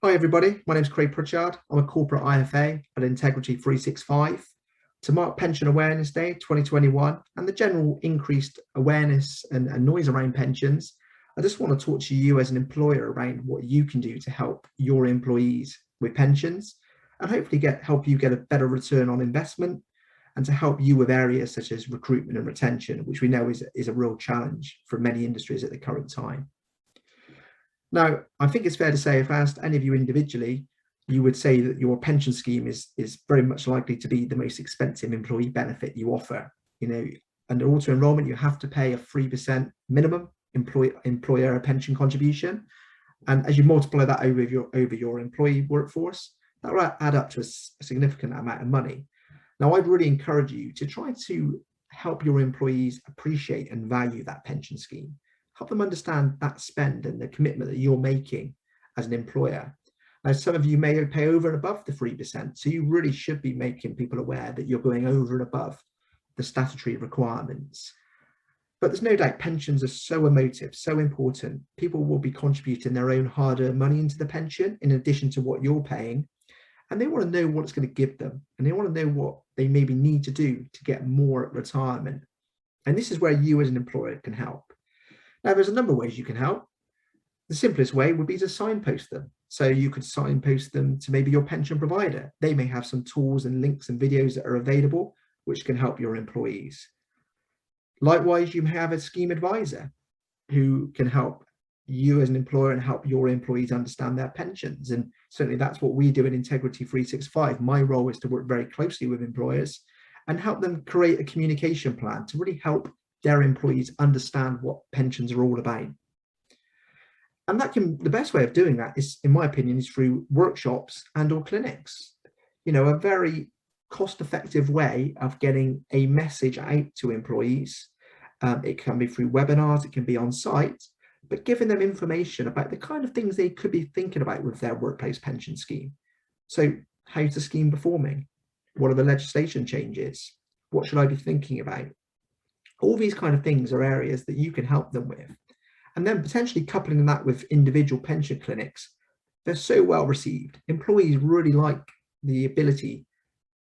Hi everybody, my name is Pritchard. I'm a corporate IFA at Integrity365. To mark Pension Awareness Day 2021 and the general increased awareness and noise around pensions, I just want to talk to you as an employer around what you can do to help your employees with pensions and hopefully help you get a better return on investment and to help you with areas such as recruitment and retention, which we know is a real challenge for many industries at the current time. Now, I think it's fair to say if I asked any of you individually, you would say that your pension scheme is very much likely to be the most expensive employee benefit you offer. You know, under auto enrollment, you have to pay a 3% minimum employer pension contribution. And as you multiply that over your employee workforce, that will add up to a significant amount of money. Now, I'd really encourage you to try to help your employees appreciate and value that pension scheme. Help them understand that spend and the commitment that you're making as an employer. Now, some of you may pay over and above the 3%, so you really should be making people aware that you're going over and above the statutory requirements. But there's no doubt pensions are so emotive, so important. People will be contributing their own hard-earned money into the pension in addition to what you're paying, and they want to know what it's going to give them, and they want to know what they maybe need to do to get more at retirement. And this is where you as an employer can help. Now, there's a number of ways you can help. The simplest way would be to signpost them. So you could signpost them to maybe your pension provider. They may have some tools and links and videos that are available, which can help your employees. Likewise, you may have a scheme advisor who can help you as an employer and help your employees understand their pensions. And certainly that's what we do at Integrity365. My role is to work very closely with employers and help them create a communication plan to really help their employees understand what pensions are all about. And the best way of doing that is, in my opinion, is through workshops and or clinics. You know, a very cost-effective way of getting a message out to employees. It can be through webinars, it can be on site, but giving them information about the kind of things they could be thinking about with their workplace pension scheme. So how's the scheme performing? What are the legislation changes? What should I be thinking about? All these kind of things are areas that you can help them with. And then potentially coupling that with individual pension clinics, they're so well received. Employees really like the ability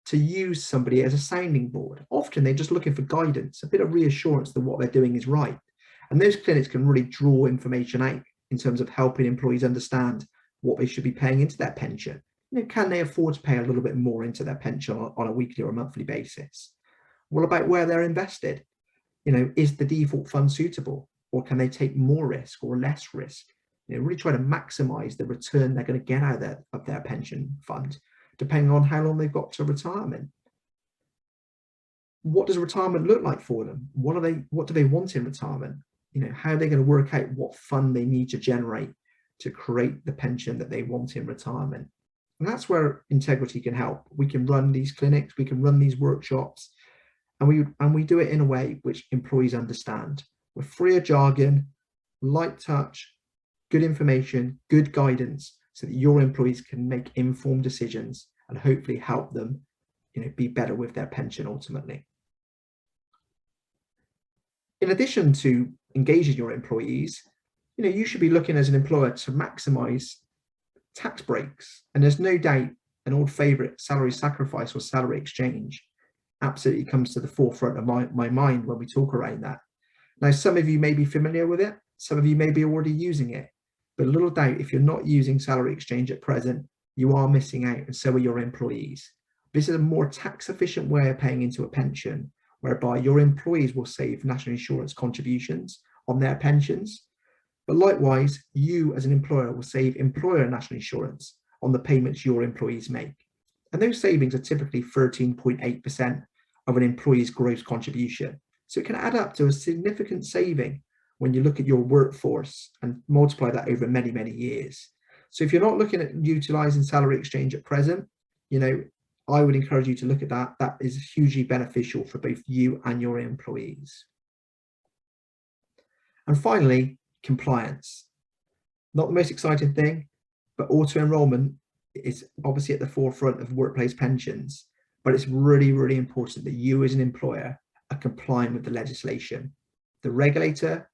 to use somebody as a sounding board. Often they're just looking for guidance, a bit of reassurance that what they're doing is right. And those clinics can really draw information out in terms of helping employees understand what they should be paying into their pension. You know, can they afford to pay a little bit more into their pension on a weekly or a monthly basis? What about where they're invested? You know, is the default fund suitable, or can they take more risk or less risk? You know, really try to maximize the return they're going to get out of their pension fund, depending on how long they've got to retirement. What does retirement look like for them? What do they want in retirement? You know, how are they going to work out what fund they need to generate to create the pension that they want in retirement? And that's where Integrity can help. We can run these clinics, we can run these workshops, and we do it in a way which employees understand. With freer jargon, light touch, good information, good guidance, so that your employees can make informed decisions and hopefully help them, you know, be better with their pension ultimately. In addition to engaging your employees, you know, you should be looking as an employer to maximize tax breaks. And there's no doubt an old favorite, salary sacrifice or salary exchange, absolutely comes to the forefront of my mind when we talk around that. Now, some of you may be familiar with it, some of you may be already using it, but little doubt if you're not using salary exchange at present, you are missing out, and so are your employees. This is a more tax efficient way of paying into a pension, whereby your employees will save national insurance contributions on their pensions, but likewise, you as an employer will save employer national insurance on the payments your employees make. And those savings are typically 13.8% of an employee's gross contribution. So it can add up to a significant saving when you look at your workforce and multiply that over many, many years. So if you're not looking at utilizing salary exchange at present, you know, I would encourage you to look at that. That is hugely beneficial for both you and your employees. And finally, compliance. Not the most exciting thing, but auto enrollment is obviously at the forefront of workplace pensions. But it's really, really important that you as an employer are complying with the legislation. The regulator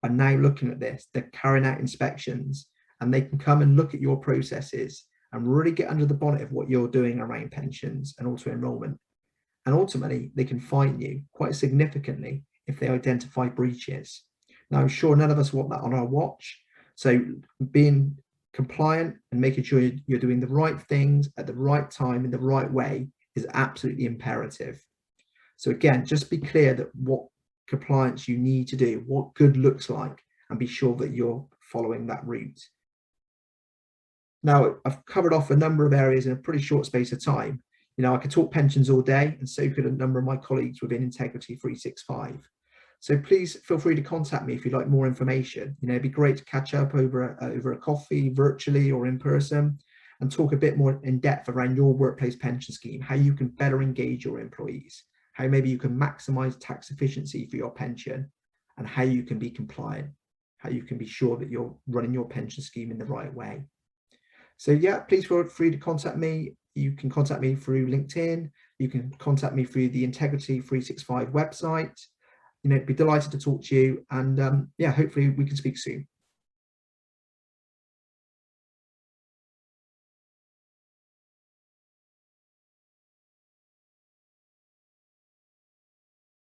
are now looking at this, they're carrying out inspections, and they can come and look at your processes and really get under the bonnet of what you're doing around pensions and auto enrolment. And ultimately, they can fine you quite significantly if they identify breaches. Now, I'm sure none of us want that on our watch. So being compliant and making sure you're doing the right things at the right time in the right way is absolutely imperative. So again, just be clear that what compliance you need to do, what good looks like, and be sure that you're following that route. Now, I've covered off a number of areas in a pretty short space of time. You know, I could talk pensions all day, and so could a number of my colleagues within Integrity365. So please feel free to contact me if you'd like more information. You know, it'd be great to catch up over a coffee, virtually or in person, and talk a bit more in depth around your workplace pension scheme, how you can better engage your employees, how maybe you can maximize tax efficiency for your pension, and how you can be compliant, how you can be sure that you're running your pension scheme in the right way. So yeah, please feel free to contact me. You can contact me through LinkedIn. You can contact me through the Integrity365 website. You know, be delighted to talk to you, and yeah, hopefully we can speak soon.